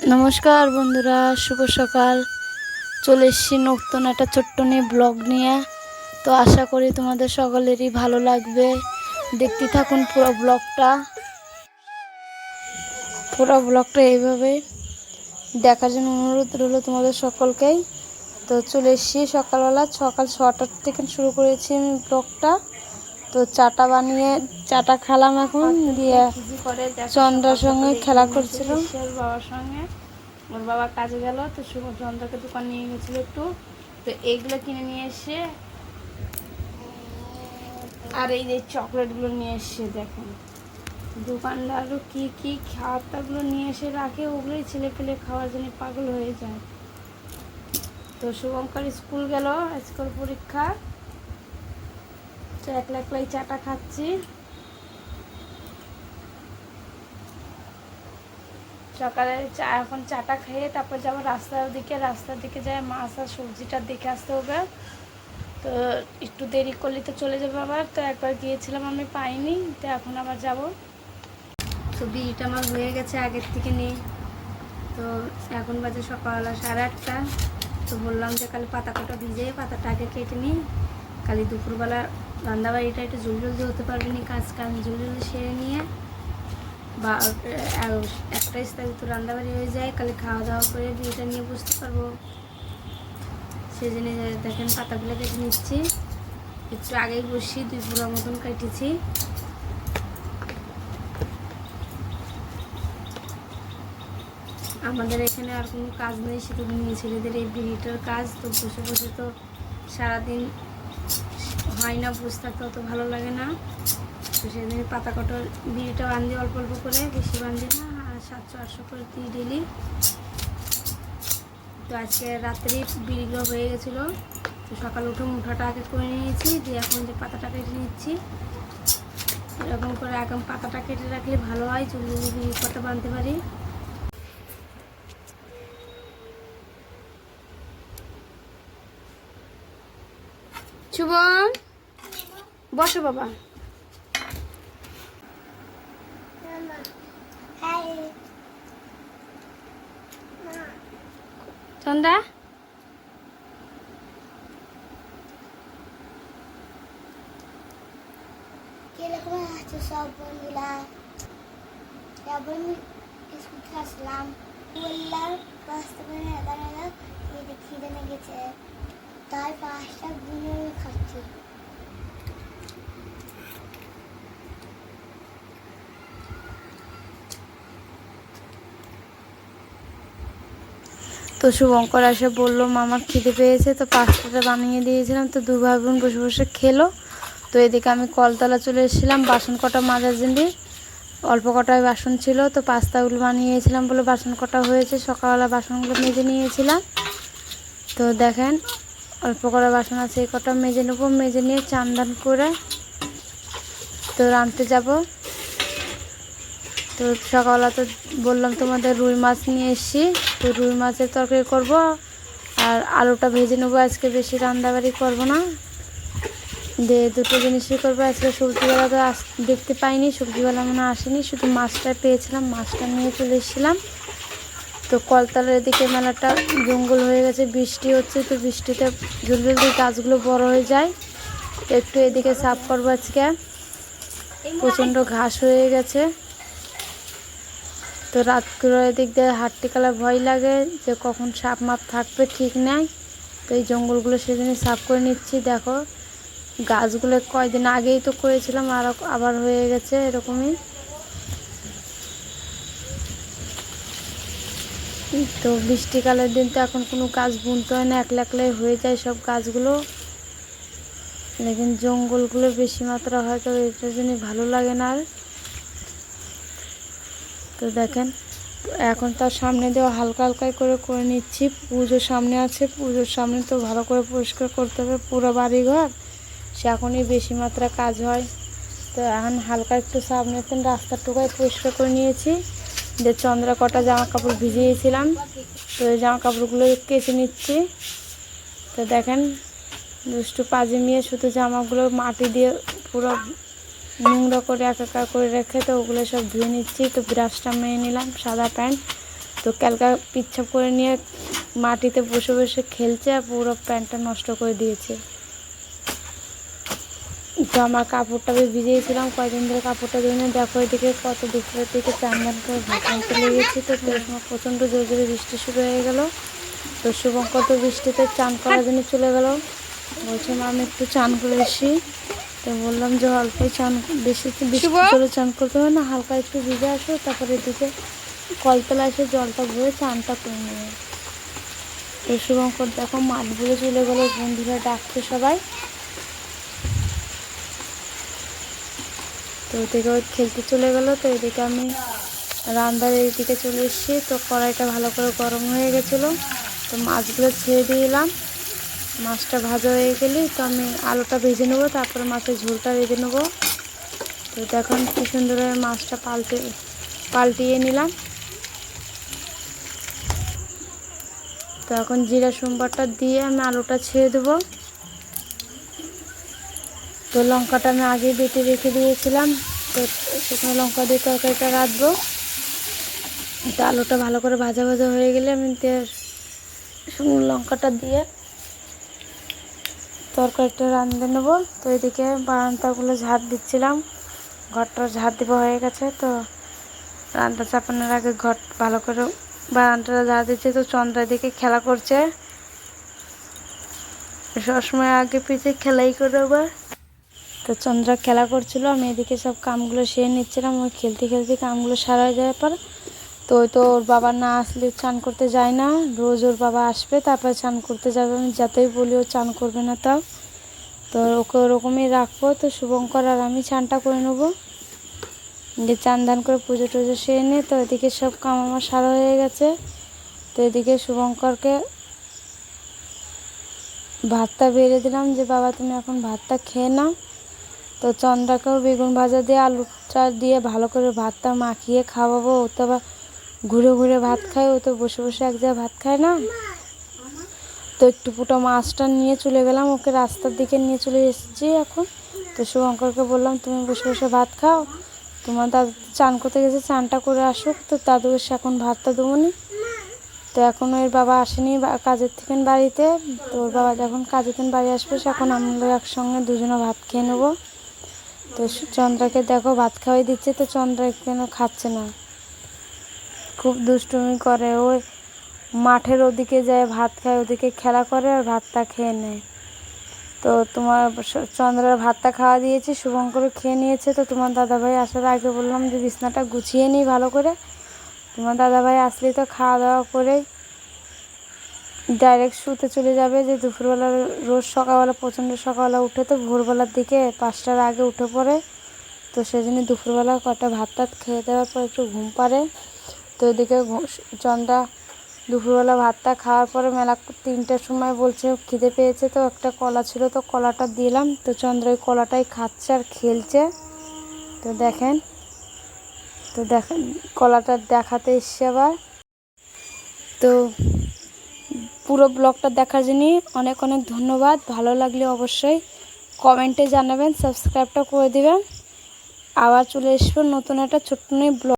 নমস্কার বন্ধুরা, শুভ সকাল। চলে এসেছি নতুন একটা ছোট্ট নিয়ে ব্লগ নিয়ে। তো আশা করি তোমাদের সকলেরই ভালো লাগবে। দেখতে থাকুন পুরো ব্লগটা এইভাবে দেখার জন্য অনুরোধ রইল তোমাদের সকলকেই। তো চলে এসেছি সকাল 6টার থেকে শুরু করেছি আমি ব্লগটা। তো চাটা খেলাম এখন দিয়ে চন্দ্রার সঙ্গে খেলা করছিল বাবার সঙ্গে। ওর বাবা কাজে গেল, তো শুভ চন্দ্রকে দোকান নিয়ে গেছিলো একটু। তো এইগুলো কিনে নিয়ে এসে আর এই যে চকলেটগুলো নিয়ে এসছে। দেখুন দোকানদারও কি কি খাবারগুলো নিয়ে এসে রাখে, ওগুলোই ছেলে পেলে খাওয়ার জন্য পাগল হয়ে যায়। তো শুভঙ্কর স্কুল গেল, আজকের পরীক্ষা। তো একলাই চাটা খাচ্ছি। সকালে এখন চাটা খেয়ে তারপর যাবো রাস্তার দিকে যাই মাছ আর সবজিটা দেখে আসতে হবে। তো একটু দেরি করলে তো চলে যাবো আবার। তো একবার গিয়েছিলাম, আমি পাইনি, তো এখন আবার যাব। তো বিড়িটা আমার হয়ে গেছে আগের থেকে নিয়ে। তো এখন বাজে সকাল 8:30। তো বললাম যে কালি পাতা কটা ভিজে পাতাটা আগে কেটে নিই, কালি দুপুরবেলা রান্নাবাড়িটা একটু জলদি হতে পারবে না, কাজ জলদি সেরে নিয়ে বা একটা স্থলে তো রান্নাবাড়ি হয়ে যায়, কালি খাওয়া দাওয়া করে বিয়েটা নিয়ে বুঝতে পারবো। সেই জন্য দেখেন পাতাগুলো কেটে নিচ্ছি। একটু আগেই বসি 2 পুরো মতন কেটেছি। আমাদের এখানে আর কোনো কাজ নেই, শুধু মেয়ে ছেলেদের এই বিড়িটার কাজ। তো বসে বসে তো সারাদিন হয় না, বসে থাকতে অত ভালো লাগে না। তো সেদিন পাতা কটার বিড়িটা বান্ধি অল্প অল্প করে, বেশি বান্ধি না, আর 700-800 করে দিই ডেলি। তো আজকে রাত্রে বিড়িগুলো হয়ে গেছিলো। তো সকাল উঠে মুঠাটা আগে করে নিয়েছি, দিয়ে এখন যে পাতাটা কেটে নিচ্ছি। এরকম করে এখন পাতাটা কেটে রাখলে ভালো হয়, জলদি বিড়ি পাতা বাঁধতে পারি। শুভম বসো বাবা। চন্দা কিরকম আছো সব বন্ধুরা? তারপর আমি স্কুল থেকে আসলাম, বললাম পাঁচটা করে এগারো মেয়েদের খিদে লেগেছে, তাই 5টা গুনে খাচ্ছি। তো শুভঙ্কর এসে বললো মামার খিদে পেয়েছে, তো পাস্তাটা বানিয়ে দিয়েছিলাম। তো 2 ভাই বোন বসে বসে খেলো। তো এদিকে আমি কলতলা চলে এসেছিলাম বাসন কটা মাজার জন্য। অল্প কটাই বাসন ছিল, তো পাস্তাগুলো বানিয়েছিলাম বলে বাসন কটা হয়েছে। সকালবেলা বাসনগুলো মেজে নিয়েছিলাম। তো দেখেন অল্প কটা বাসন আছে, এই কটা মেজে নেবো। মেজে নিয়ে চান করে তো রাঁধতে যাব। তো সকালবেলা তো বললাম তোমাদের রুই মাছ নিয়ে এসেছি। তো রুই মাছের তরকারি করব, আর আলুটা ভেজে নেবো। আজকে বেশি রান্নাবাড়ি করবো না, দিয়ে দুটো জিনিসই করবো আজকে। সবজিওয়ালা তো দেখতে পাইনি, সবজিওয়ালা মনে আসেনি, শুধু মাছটা পেয়েছিলাম, মাছটা নিয়ে চলে এসেছিলাম। তো কলতলার এদিকে মেলাটা জঙ্গল হয়ে গেছে, বৃষ্টি হচ্ছে। তো বৃষ্টিতে জলদি গাছগুলো বড় হয়ে যায়। তো একটু এদিকে সাফ করবো আজকে, প্রচণ্ড ঘাস হয়ে গেছে। তো রাত করে এদিক দিয়ে হাঁটতে গেলে ভয় লাগে যে কখন সাপ মাপ থাকবে, ঠিক নাই। তো এই জঙ্গলগুলো সেদিনই সাফ করে নিচ্ছি। দেখো গাছগুলো কয়দিন আগেই তো করেছিলাম, আর আবার হয়ে গেছে এরকমই। তো বৃষ্টিকালের দিন তো এখন কোনো গাছ বুনতে হয় না, একলাই হয়ে যায় সব গাছগুলো। লেকিন জঙ্গলগুলো বেশি মাত্রা হয়, তো এটার জন্য ভালো লাগে না আর। তো দেখেন এখন তার সামনে দেওয়া হালকা করে নিচ্ছি। পুজোর সামনে আছে, পুজোর সামনে তো ভালো করে পরিষ্কার করতে হবে পুরো বাড়িঘর, সে এখনই বেশি মাত্রা কাজ হয়। তো এখন হালকা একটু সামনে রাস্তার টুকায় পরিষ্কার করে নিয়েছি। যে চন্দ্রা কটা জামা কাপড় ভিজিয়েছিলাম, তো এই জামা কাপড়গুলো কেচে নিচ্ছি। তো দেখেন দুষ্টু পাজি মেয়ে শুধু জামাগুলো মাটি দিয়ে পুরো নোংরা করে একাকার করে রেখে, তো ওগুলো সব ধুয়ে নিচ্ছি। তো ব্রাশটা মেয়ে নিলাম, সাদা প্যান্ট। তো ক্যালকা পিচ্ছাপ করে নিয়ে মাটিতে বসে বসে খেলছে আর পুরো প্যান্টটা নষ্ট করে দিয়েছে। তো আমার কাপড়টা ভিজিয়েছিলাম কয়েকদিন ধরে, কাপড়টা ধুয়ে দেখো এদিকে কত দুপুরের দিকে চান করে ভাত আনতে লেগেছি। তো সেই সময় প্রচণ্ড জোরে জোরে বৃষ্টি শুরু হয়ে গেল। তো শুভঙ্কর তো বৃষ্টিতে চান করার জন্য চলে গেল, বলছে মা আমি একটু চান করে এসি। তো বললাম যে অল্পই চান, বেশি জোরে চান করতে হবে না, হালকা একটু ভিজে আসো, তারপরে এদিকে কলতলা এসে জলটা ভরে চানটা করে নেবে। তো শুভঙ্কর দেখো মাঠ বলে চলে গেলো, বন্ধুরা ডাকছে সবাই। তো ওদিকে ওই খেলতে চলে গেলো। তো এদিকে আমি রান্নার এইদিকে চলে এসেছি। তো কড়াইটা ভালো করে গরম হয়ে গেছিলো, তো মাছগুলো ছেড়ে দিলাম। মাছটা ভাজা হয়ে গেলেই তো আমি আলুটা ভেজে নেবো, তারপরে মাছের ঝোলটা ভেজে নেবো। তো দেখুন কি সুন্দরভাবে মাছটা পাল্টিয়ে নিলাম। তো এখন জিরা সোমবারটা দিয়ে আমি আলুটা ছেড়ে দেবো। তো লঙ্কাটা আমি আগে বেটে রেখে দিয়েছিলাম, তো শুকনো লঙ্কা দিয়ে তরকারিটা রাঁধবো। তো আলুটা ভালো করে ভাজা ভাজা হয়ে গেলে আমি শুকনো লঙ্কাটা দিয়ে তরকারিটা রাঁধে নেবো। তো এদিকে বারান্দাগুলো ঝাড় দিচ্ছিলাম, ঘরটা ঝাড় দেওয়া হয়ে গেছে। তো রান্না চাপানোর আগে ঘর ভালো করে বারান্দাটা ঝাড় দিচ্ছে। তো চন্দ্রা দিকে খেলা করছে, সবসময় আগে পিছিয়ে খেলাই করে আবার। তো চন্দ্রা খেলা করছিল, আমি এদিকে সব কামগুলো সেরে নিচ্ছিলাম। ওই খেলতে খেলতে কামগুলো সারা হয়ে যাওয়ার পর তো ওই তো ওর বাবা না আসলে চান করতে যায় না, রোজ ওর বাবা আসবে তারপরে চান করতে যাবে। আমি যাতেই বলি ও চান করবে না, তাও তো ওকে ওরকমই রাখবো। তো শুভঙ্কর আর আমি চানটা করে নেবো, যে চান দান করে পুজো টুজো সেরে নিয়ে। তো এদিকে সব কাম আমার সারা হয়ে গেছে। তো এদিকে শুভঙ্করকে ভাতটা বেড়ে দিলাম, যে বাবা তুমি এখন ভাতটা খেয়ে নাও। তো চন্দ্রাকেও বেগুন ভাজা দিয়ে আলুটা দিয়ে ভালো করে ভাতটা মাখিয়ে খাওয়াবো। ও তো আবার ঘুরে ঘুরে ভাত খায়, ও তো বসে বসে এক জায়গায় ভাত খায় না। তো একটু পুটো মাছটা নিয়ে চলে গেলাম, ওকে রাস্তার দিকে নিয়ে চলে এসেছি এখন। তো শুভঙ্করকে বললাম তুমি বসে বসে ভাত খাও, তোমার দাদু চান করতে গেছে, চানটা করে আসুক, তো দাদু এসে এখন ভাতটা দেবো নি। তো এখন ওর বাবা আসেনি কাজের থেকে বাড়িতে, তো ওর বাবা যখন কাজের থেকে বাড়ি আসবে এখন আমরা একসঙ্গে দুজনে ভাত খেয়ে নেবো। তো চন্দ্রাকে দেখো ভাত খাওয়াই দিচ্ছে, তো চন্দ্রা কেন খাচ্ছে না, খুব দুষ্টুমি করে। ওই মাঠের ওদিকে যায় ভাত খায়, ওদিকে খেলা করে আর ভাতটা খেয়ে নেয়। তো তোমার চন্দ্রার ভাতটা খাওয়া দিয়েছি, শুভঙ্কর খেয়ে নিয়েছে। তো তোমার দাদাভাই আসার আগে বললাম যে বিছনাটা গুছিয়ে নিই ভালো করে, তোমার দাদাভাই আসলে তো খাওয়া দাওয়া করে ডাইরেক্ট শুতে চলে যাবে। যে দুপুরবেলা রোজ সকালবেলা প্রচণ্ড সকালবেলা উঠে, তো ভোরবেলার দিকে 5টার আগে উঠে পড়ে। তো সেই জন্য দুপুরবেলা কটা ভাত টাত খেয়ে দেওয়ার পর একটু ঘুম পাড়ে। তো এদিকে চন্দ্রা দুপুরবেলা ভাতটা খাওয়ার পরে মেলা 3টার সময় বলছে খিদে পেয়েছে। তো একটা কলা ছিল, তো কলাটা দিলাম। তো চন্দ্রা ওই কলাটাই খাচ্ছে আর খেলছে। তো দেখেন কলাটা দেখাতে এসছে আবার। তো পুরো ব্লগটা দেখার জন্য অনেক অনেক ধন্যবাদ। ভালো লাগলে অবশ্যই কমেন্টে জানাবেন, সাবস্ক্রাইবটা করে দেবেন। আবার চলে আসবো নতুন একটা ছোট্ট ব্লগ।